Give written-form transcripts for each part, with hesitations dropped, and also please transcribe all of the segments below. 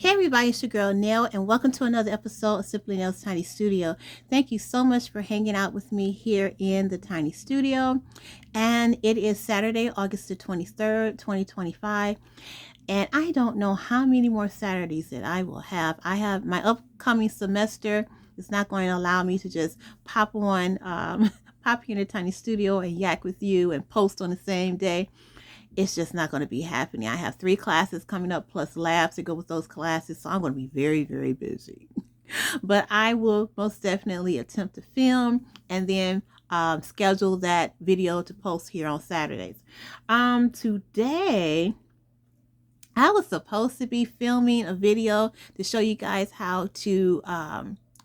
Hey everybody, it's your girl Nell, and welcome to another episode of Simply Nell's Tiny Studio. Thank you so much for hanging out with me here in the Tiny Studio. And it is Saturday, August the 23rd, 2025. And I don't know how many more Saturdays that I will have. I have my upcoming semester. It's not going to allow me to just pop on, pop here in the Tiny Studio and yak with you and post on the same day. It's just not going to be happening. I have 3 classes coming up plus labs to go with those classes. So I'm going to be very, very busy. But I will most definitely attempt to film and then schedule that video to post here on Saturdays. Today, I was supposed to be filming a video to show you guys how to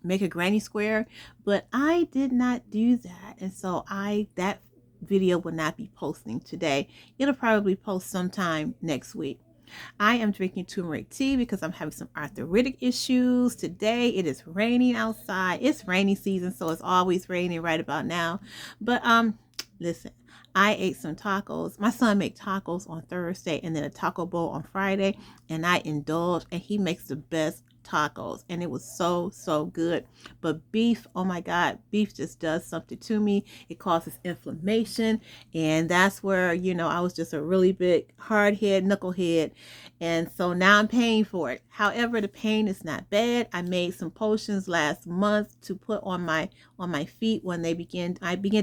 make a granny square, but I did not do that. And so that video will not be posting today. It'll probably post sometime next week. I am drinking turmeric tea because I'm having some arthritic issues. Today it is raining outside. It's rainy season, so it's always raining right about now. But listen, I ate some tacos. My son made tacos on Thursday and then a taco bowl on Friday, and I indulged, and he makes the best tacos, and it was so good. But beef, oh my god, beef just does something to me. It causes inflammation, and that's where, I was just a really big hard head, knucklehead, and so now I'm paying for it. However, the pain is not bad. I made some potions last month to put on my feet when I began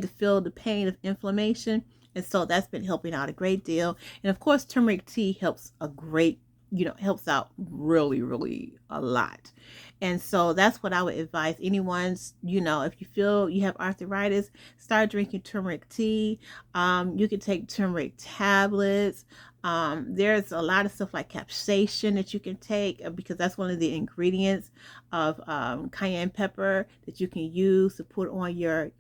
to feel the pain of inflammation, and so that's been helping out a great deal. And of course, turmeric tea helps helps out really a lot. And so that's what I would advise anyone's, if you feel you have arthritis, start drinking turmeric tea. You can take turmeric tablets. There's a lot of stuff like capsaicin that you can take because that's one of the ingredients of cayenne pepper that you can use to put on your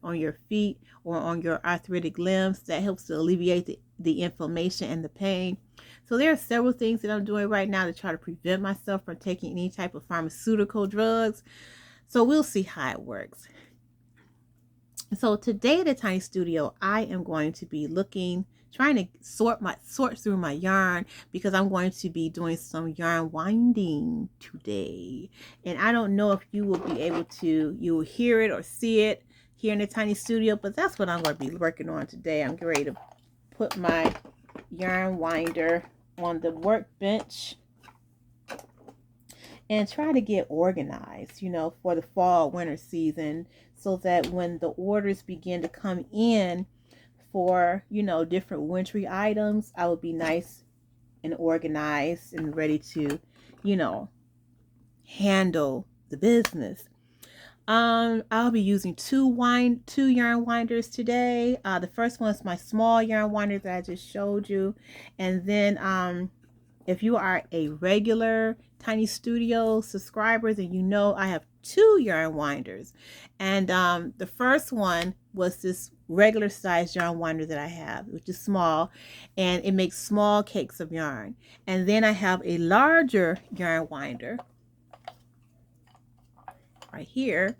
feet or on your arthritic limbs. That helps to alleviate the inflammation and the pain. So there are several things that I'm doing right now to try to prevent myself from taking any type of pharmaceutical drugs. So we'll see how it works. So today at the Tiny Studio, I am going to be trying to sort through my yarn because I'm going to be doing some yarn winding today. And I don't know if you will hear it or see it here in the Tiny Studio, but that's what I'm going to be working on today. I'm getting ready to put my yarn winder on the workbench and try to get organized, for the fall winter season, so that when the orders begin to come in for, different wintry items, I will be nice and organized and ready to, handle the business. I'll be using two yarn winders today. The first one is my small yarn winder that I just showed you. And then if you are a regular Tiny Studio subscriber, then I have 2 yarn winders. And the first one was this regular size yarn winder that I have, which is small, and it makes small cakes of yarn. And then I have a larger yarn winder right here,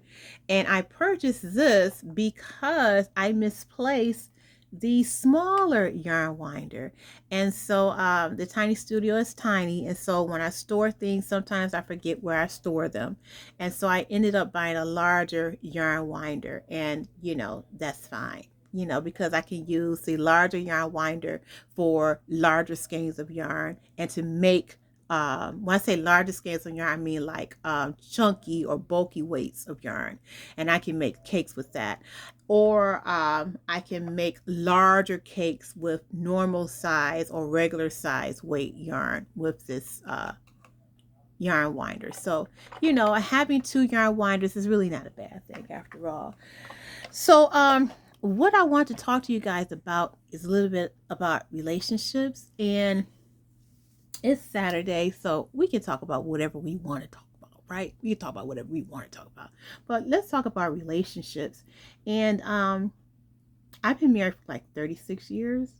and I purchased this because I misplaced the smaller yarn winder. And so the Tiny Studio is tiny, and so when I store things, sometimes I forget where I store them, and so I ended up buying a larger yarn winder. And that's fine, because I can use the larger yarn winder for larger skeins of yarn and to make when I say larger skeins of yarn, I mean like chunky or bulky weights of yarn, and I can make cakes with that. Or I can make larger cakes with normal size or regular size weight yarn with this yarn winder. So having 2 yarn winders is really not a bad thing after all. So what I want to talk to you guys about is a little bit about relationships. And it's Saturday, so we can talk about whatever we want to talk about, right? We can talk about whatever we want to talk about. But let's talk about relationships. And I've been married for like 36 years.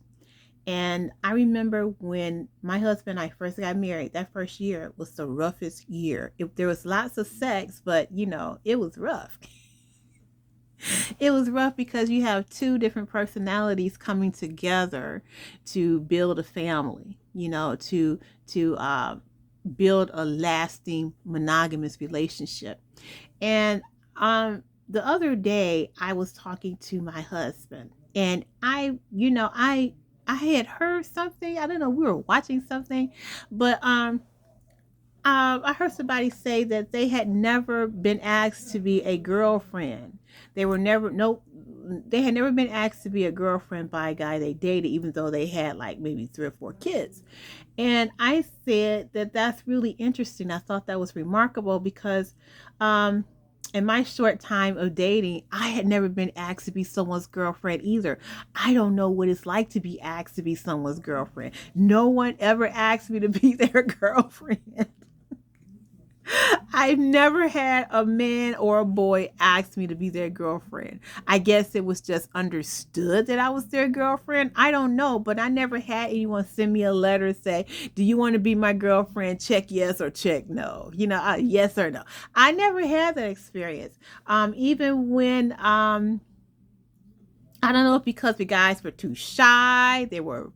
And I remember when my husband and I first got married, that first year was the roughest year. There was lots of sex, but it was rough. It was rough because you have 2 different personalities coming together to build a family, to build a lasting monogamous relationship. And the other day I was talking to my husband, and I had heard something. I don't know, we were watching something, but I heard somebody say that they had never been asked to be a girlfriend. They were never, no, they had never been asked to be a girlfriend by a guy they dated, even though they had like maybe 3 or 4 kids. And I said that that's really interesting. I thought that was remarkable because, um, in my short time of dating, I had never been asked to be someone's girlfriend either. I don't know what it's like to be asked to be someone's girlfriend. No one ever asked me to be their girlfriend. I've never had a man or a boy ask me to be their girlfriend. I guess it was just understood that I was their girlfriend. I don't know, but I never had anyone send me a letter say, "Do you want to be my girlfriend? Check yes or check no." Yes or no. I never had that experience. Even when I don't know if because the guys were too shy, they were,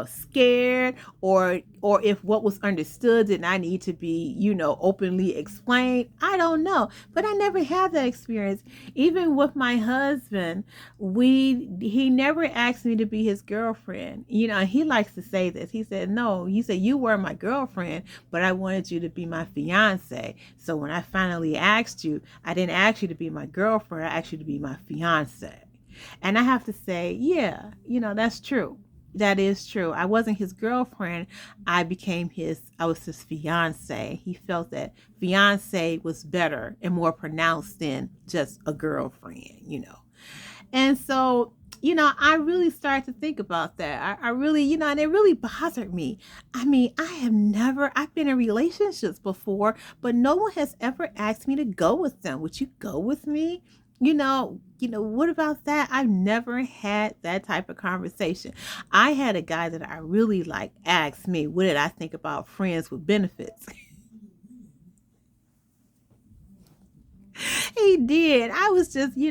scared, or if what was understood did not need to be, openly explained. I don't know. But I never had that experience. Even with my husband, he never asked me to be his girlfriend. He likes to say this. He said, "No," he said, "You were my girlfriend, but I wanted you to be my fiance. So when I finally asked you, I didn't ask you to be my girlfriend, I asked you to be my fiance." And I have to say, yeah, that's true. That is true. I wasn't his girlfriend. I was his fiance. He felt that fiance was better and more pronounced than just a girlfriend. And so, I really started to think about that. I really, and it really bothered me. I mean, I've been in relationships before, but no one has ever asked me to go with them. Would you go with me? What about that? I've never had that type of conversation. I had a guy that I really like ask me, what did I think about friends with benefits? He did. I was just a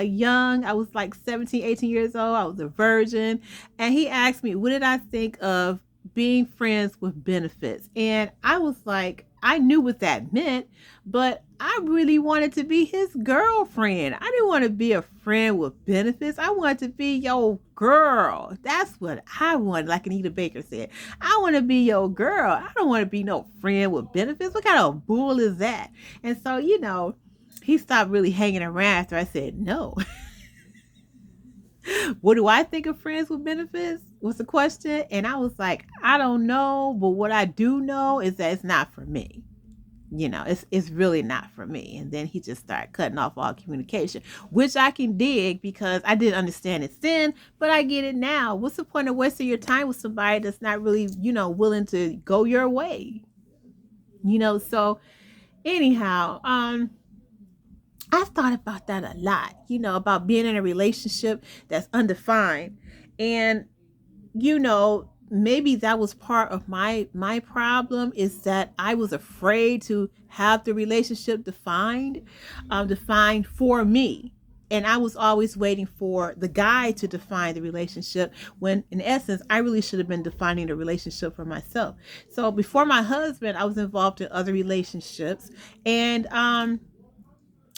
young, I was like 17, 18 years old. I was a virgin. And he asked me, what did I think of being friends with benefits? And I was like, I knew what that meant, but I really wanted to be his girlfriend. I didn't want to be a friend with benefits. I wanted to be your girl. That's what I wanted. Like Anita Baker said, I want to be your girl. I don't want to be no friend with benefits. What kind of bull is that? And so, he stopped really hanging around after I said no. What do I think of friends with benefits? Was the question. And I was like, I don't know. But what I do know is that it's not for me. It's really not for me. And then he just started cutting off all communication, which I can dig because I didn't understand it then, but I get it now. What's the point of wasting your time with somebody that's not really, willing to go your way? So anyhow, I've thought about that a lot, about being in a relationship that's undefined. And, maybe that was part of my problem, is that I was afraid to have the relationship defined for me. And I was always waiting for the guy to define the relationship when in essence, I really should have been defining the relationship for myself. So before my husband, I was involved in other relationships, and,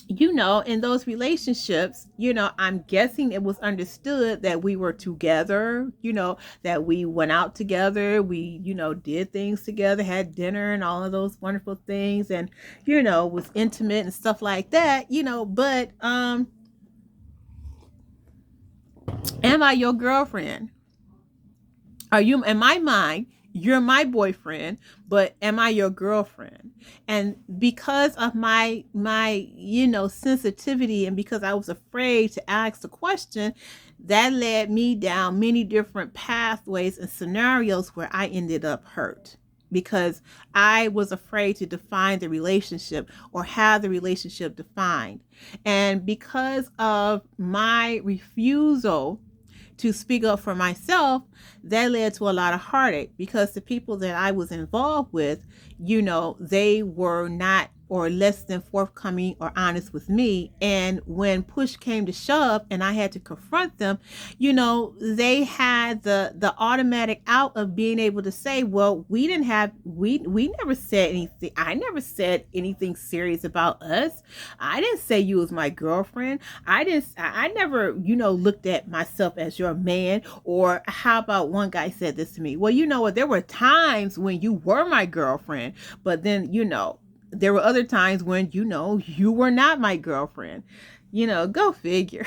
in those relationships, I'm guessing it was understood that we were together, that we went out together, we, did things together, had dinner and all of those wonderful things, and, was intimate and stuff like that, but, am I your girlfriend? Are you, in my mind, you're my boyfriend, but am I your girlfriend? And because of my sensitivity, and because I was afraid to ask the question, that led me down many different pathways and scenarios where I ended up hurt, because I was afraid to define the relationship or have the relationship defined. And because of my refusal to speak up for myself, that led to a lot of heartache, because the people that I was involved with, they were not or less than forthcoming or honest with me. And when push came to shove and I had to confront them, they had the automatic out of being able to say, well, we never said anything. I never said anything serious about us. I didn't say you was my girlfriend. I never, looked at myself as your man. Or how about one guy said this to me? Well, you know what? There were times when you were my girlfriend, but then, there were other times when, you were not my girlfriend. Go figure.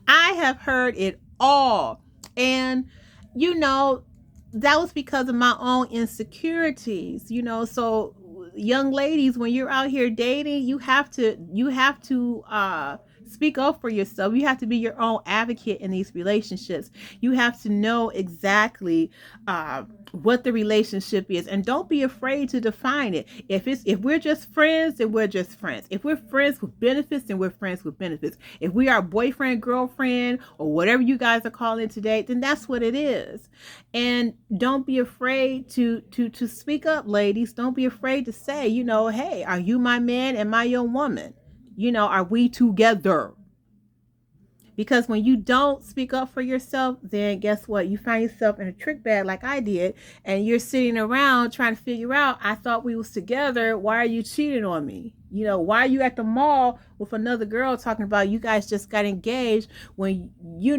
I have heard it all. And, that was because of my own insecurities, so young ladies, when you're out here dating, you have to speak up for yourself. You have to be your own advocate in these relationships. You have to know exactly what the relationship is, and don't be afraid to define it. If we're just friends, then we're just friends. If we're friends with benefits, then we're friends with benefits. If we are boyfriend, girlfriend, or whatever you guys are calling today, then that's what it is. And don't be afraid to speak up, ladies. Don't be afraid to say, hey, are you my man? Am I your woman? Are we together? Because when you don't speak up for yourself, then guess what? You find yourself in a trick bag like I did, and you're sitting around trying to figure out, I thought we was together. Why are you cheating on me? Why are you at the mall with another girl talking about you guys just got engaged when, you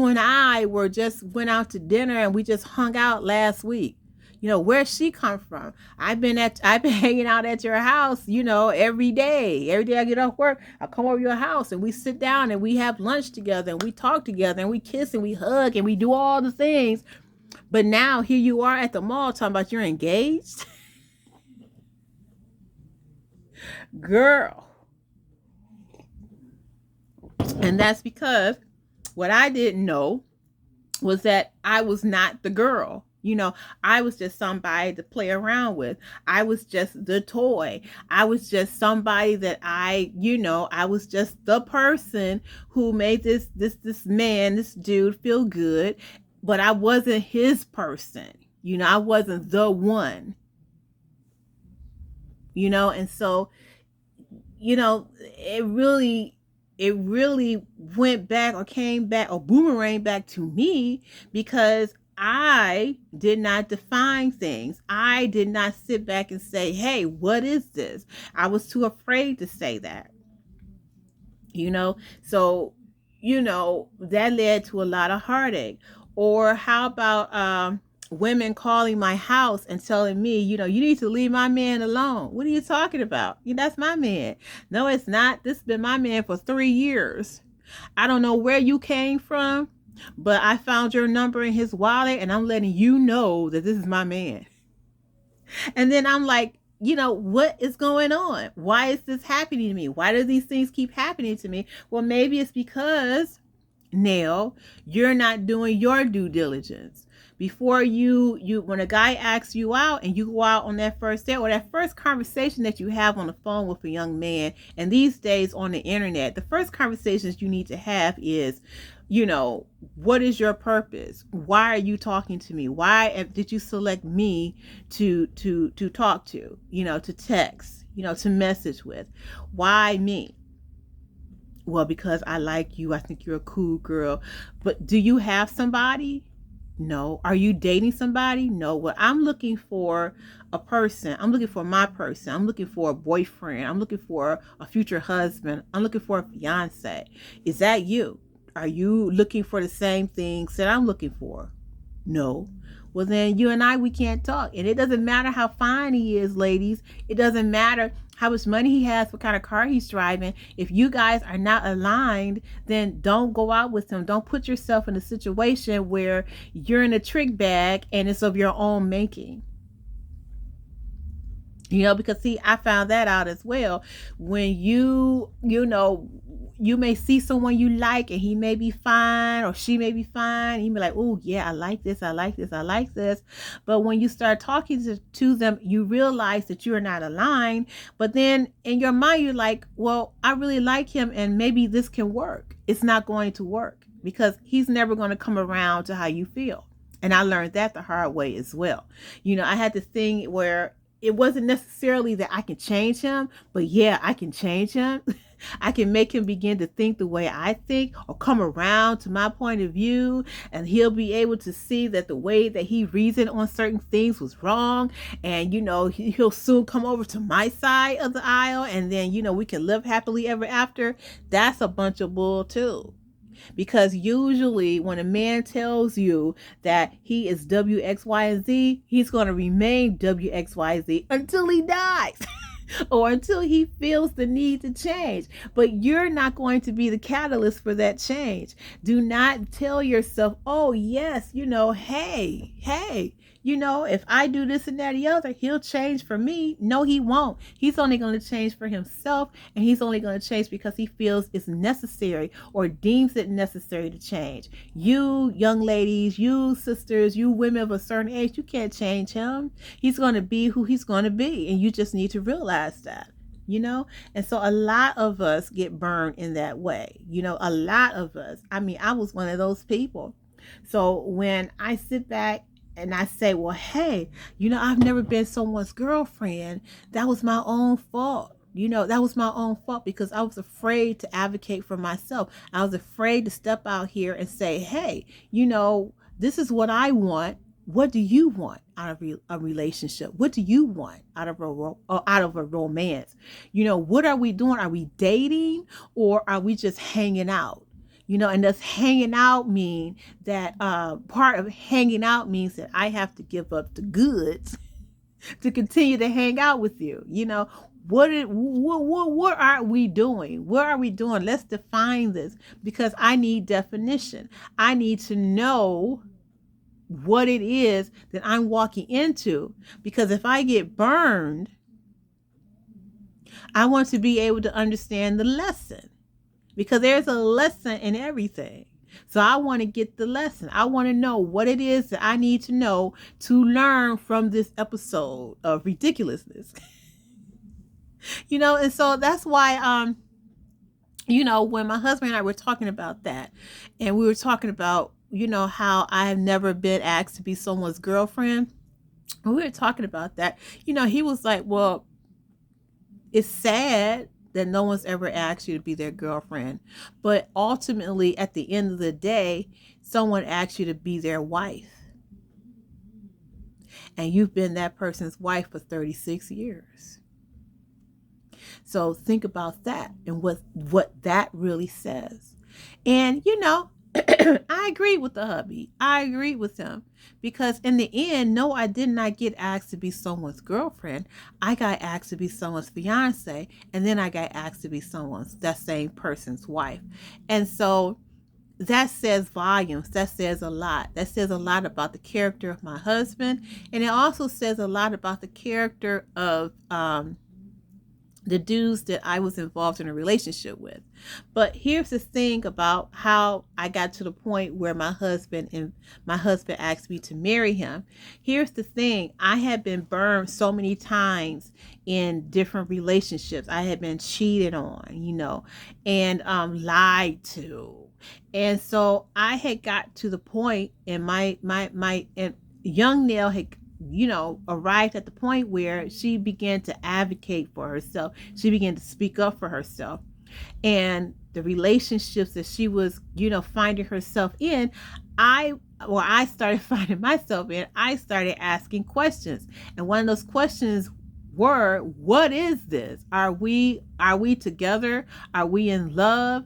and I went out to dinner and we just hung out last week? Where's she come from? I've been hanging out at your house, every day. Every day I get off work, I come over to your house and we sit down and we have lunch together and we talk together and we kiss and we hug and we do all the things. But now here you are at the mall talking about you're engaged. Girl. And that's because what I didn't know was that I was not the girl. I was just somebody to play around with. I was just the toy. I was just somebody that I was just the person who made this man, this dude feel good, but I wasn't his person. I wasn't the one. And so, it really went back or came back or boomerang back to me because I did not define things. I did not sit back and say, hey, what is this? I was too afraid to say that. So, that led to a lot of heartache. Or how about women calling my house and telling me, you need to leave my man alone. What are you talking about? That's my man. No, it's not. This has been my man for 3 years. I don't know where you came from, but I found your number in his wallet and I'm letting you know that this is my man. And then I'm like, what is going on? Why is this happening to me? Why do these things keep happening to me? Well, maybe it's because, Nell, you're not doing your due diligence. Before when a guy asks you out and you go out on that first date or that first conversation that you have on the phone with a young man, and these days on the internet, the first conversations you need to have is, what is your purpose? Why are you talking to me? Why did you select me to talk to, to text, to message with? Why me? Well, because I like you. I think you're a cool girl. But do you have somebody? No. Are you dating somebody? No. Well, I'm looking for a person. I'm looking for my person. I'm looking for a boyfriend. I'm looking for a future husband. I'm looking for a fiance. Is that you? Are you looking for the same things that I'm looking for? No. Well, then you and we can't talk. And it doesn't matter how fine he is, ladies. It doesn't matter how much money he has, what kind of car he's driving. If you guys are not aligned, then don't go out with him. Don't put yourself in a situation where you're in a trick bag and it's of your own making. Because see, I found that out as well. When you may see someone you like and he may be fine or she may be fine. And you be like, oh yeah, I like this. I like this. I like this. But when you start talking to them, you realize that you're not aligned. But then in your mind, you're like, well, I really like him and maybe this can work. It's not going to work because he's never going to come around to how you feel. And I learned that the hard way as well. I had this thing where it wasn't necessarily that I can change him, but yeah, I can change him. I can make him begin to think the way I think or come around to my point of view. And he'll be able to see that the way that he reasoned on certain things was wrong. And, he'll soon come over to my side of the aisle. And then, we can live happily ever after. That's a bunch of bull too. Because usually when a man tells you that he is W, X, Y, and Z, he's going to remain W, X, Y, Z until he dies. Or until he feels the need to change. But you're not going to be the catalyst for that change. Do not tell yourself, oh, yes, hey, if I do this and that or the other, he'll change for me. No, he won't. He's only going to change for himself, and he's only going to change because he feels it's necessary or deems it necessary to change. You young ladies, you sisters, you women of a certain age, you can't change him. He's going to be who he's going to be, and you just need to realize that. And so a lot of us get burned in that way. A lot of us. I mean, I was one of those people. So when I sit back and I say, well, hey, I've never been someone's girlfriend. That was my own fault. That was my own fault because I was afraid to advocate for myself. I was afraid to step out here and say, hey, this is what I want. What do you want out of a relationship? What do you want out of a romance? What are we doing? Are we dating or are we just hanging out? And does hanging out mean that part of hanging out means that I have to give up the goods to continue to hang out with you? What are we doing? What are we doing? Let's define this because I need definition. I need to know what it is that I'm walking into, because if I get burned, I want to be able to understand the lesson, because there's a lesson in everything. So I want to get the lesson. I want to know what it is that I need to know to learn from this episode of ridiculousness. And so that's why when my husband and I were talking about that, and we were talking about how I have never been asked to be someone's girlfriend. And we were talking about that. He was like, well, it's sad that no one's ever asked you to be their girlfriend. But ultimately, at the end of the day, someone asked you to be their wife. And you've been that person's wife for 36 years. So think about that and what that really says. And, I agree with the hubby. I agree with him because in the end, no, I did not get asked to be someone's girlfriend. I got asked to be someone's fiance, and then I got asked to be that same person's wife. And so that says volumes. That says a lot. That says a lot about the character of my husband, and it also says a lot about the character of the dudes that I was involved in a relationship with. But here's the thing about how I got to the point where my husband asked me to marry him. Here's the thing. I had been burned so many times in different relationships. I had been cheated on, and lied to. And so I had got to the point, and my young Nell had arrived at the point where she began to advocate for herself. She began to speak up for herself. And the relationships that she was, finding herself in, I started finding myself in, I started asking questions. And one of those questions were, what is this? Are we together? Are we in love?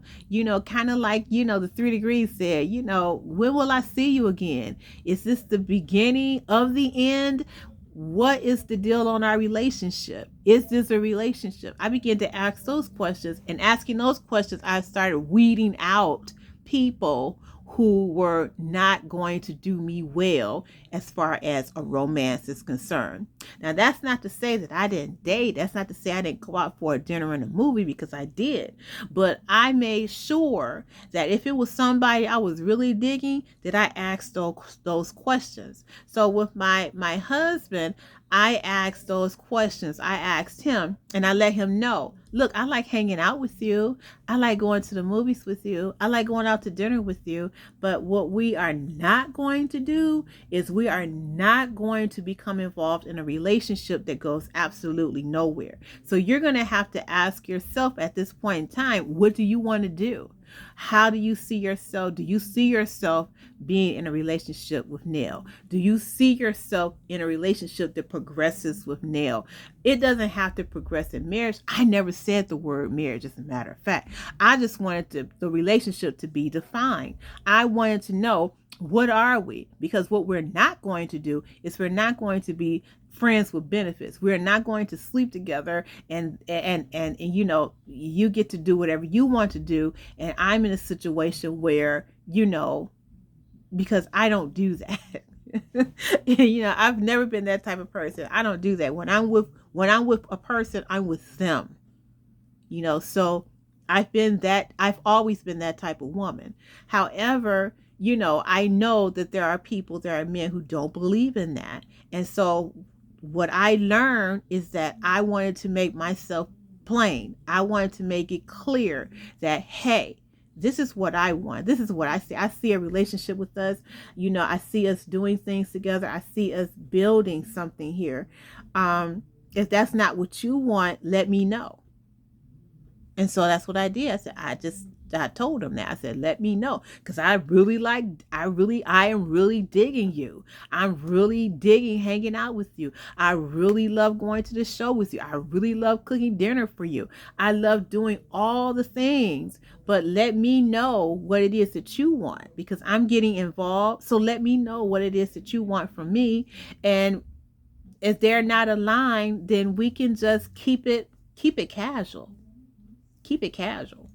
Kind of like, the 3 Degrees said, when will I see you again? Is this the beginning of the end? What is the deal on our relationship? Is this a relationship? I began to ask those questions, and asking those questions, I started weeding out people who were not going to do me well as far as a romance is concerned. Now, that's not to say that I didn't date. That's not to say I didn't go out for a dinner and a movie, because I did. But I made sure that if it was somebody I was really digging, that I asked those questions. So with my husband, I asked those questions. I asked him and I let him know, look, I like hanging out with you. I like going to the movies with you. I like going out to dinner with you. But what we are not going to do is we are not going to become involved in a relationship that goes absolutely nowhere. So you're going to have to ask yourself at this point in time, what do you want to do? How do you see yourself? Do you see yourself being in a relationship with Nell? Do you see yourself in a relationship that progresses with Nell? It doesn't have to progress in marriage. I never said the word marriage, as a matter of fact. I just wanted the relationship to be defined. I wanted to know, what are we? Because what we're not going to do is we're not going to be friends with benefits. We're not going to sleep together and you know, you get to do whatever you want to do and I'm in a situation where, you know, because I don't do that. You know, I've never been that type of person. I don't do that. When I'm with a person, I'm with them. You know, so I've always been that type of woman. However, you know, I know that there are men who don't believe in that. And so what I learned is that I wanted to make myself plain. I wanted to make it clear that, hey, this is what I want. This is what I see. I see a relationship with us. You know, I see us doing things together. I see us building something here. If that's not what you want, let me know. And so that's what I did. I told him that. I said, let me know. Because I am really digging you. I'm really digging hanging out with you. I really love going to the show with you. I really love cooking dinner for you. I love doing all the things. But let me know what it is that you want. Because I'm getting involved. So let me know what it is that you want from me. And if they're not aligned, then we can just keep it casual. Keep it casual,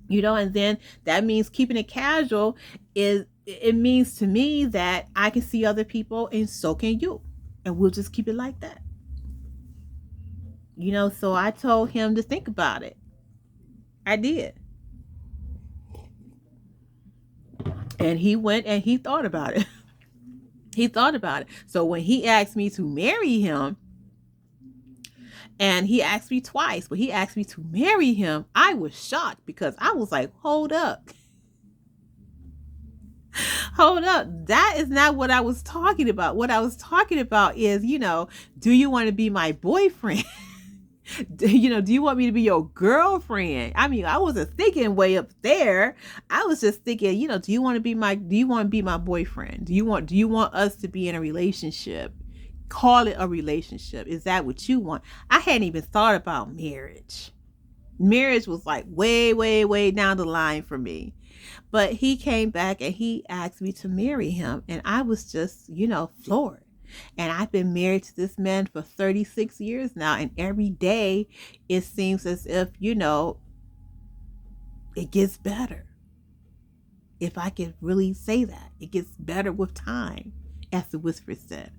you know, and then that means keeping it casual it means to me that I can see other people and so can you, and we'll just keep it like that, you know. So I told him to think about it. I did. And he went and he thought about it. He thought about it. So when he asked me to marry him, and he asked me twice, but he asked me to marry him, I was shocked because I was like, hold up. Hold up. That is not what I was talking about. What I was talking about is, you know, do you want to be my boyfriend? You know, do you want me to be your girlfriend? I mean, I wasn't thinking way up there. I was just thinking, you know, do you want to be my boyfriend? Do you want us to be in a relationship? Call it a relationship. Is that what you want? I hadn't even thought about marriage. Marriage was like way, way, way down the line for me. But he came back and he asked me to marry him. And I was just, you know, floored. And I've been married to this man for 36 years now. And every day it seems as if, you know, it gets better. If I could really say that, it gets better with time, as the whisper said.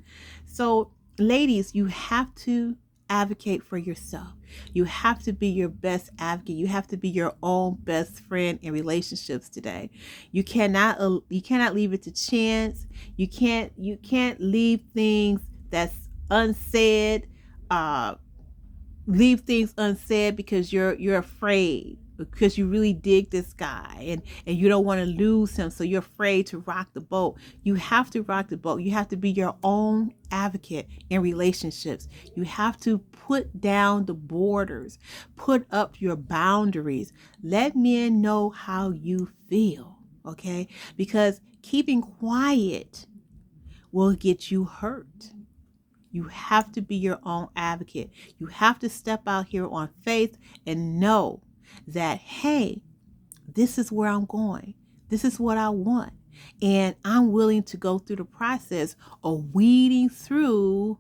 So, ladies, you have to advocate for yourself. You have to be your best advocate. You have to be your own best friend in relationships today. You cannot leave it to chance. You can't leave things that's unsaid. Leave things unsaid because you're afraid, because you really dig this guy and you don't want to lose him, so you're afraid to rock the boat. You have to rock the boat. You have to be your own advocate in relationships. You have to put down the borders, put up your boundaries. Let men know how you feel, okay? Because keeping quiet will get you hurt. You have to be your own advocate. You have to step out here on faith and know that, hey, this is where I'm going. This is what I want. And I'm willing to go through the process of weeding through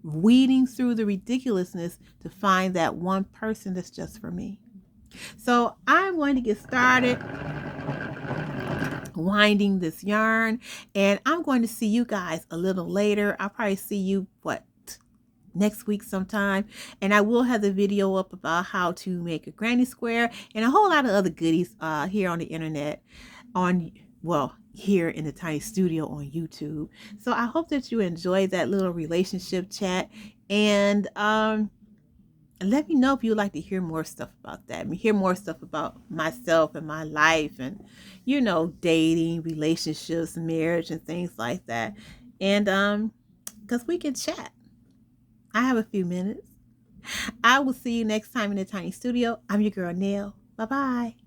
the ridiculousness to find that one person that's just for me. So I'm going to get started winding this yarn, and I'm going to see you guys a little later. I'll probably see you next week sometime, and I will have the video up about how to make a granny square and a whole lot of other goodies here on the internet, on well, here in the tiny studio on YouTube. So I hope that you enjoyed that little relationship chat. And let me know if you'd like to hear more stuff about that. Hear more stuff about myself and my life and, dating, relationships, marriage, and things like that. And because we can chat. I have a few minutes. I will see you next time in the tiny studio. I'm your girl, Nell. Bye bye.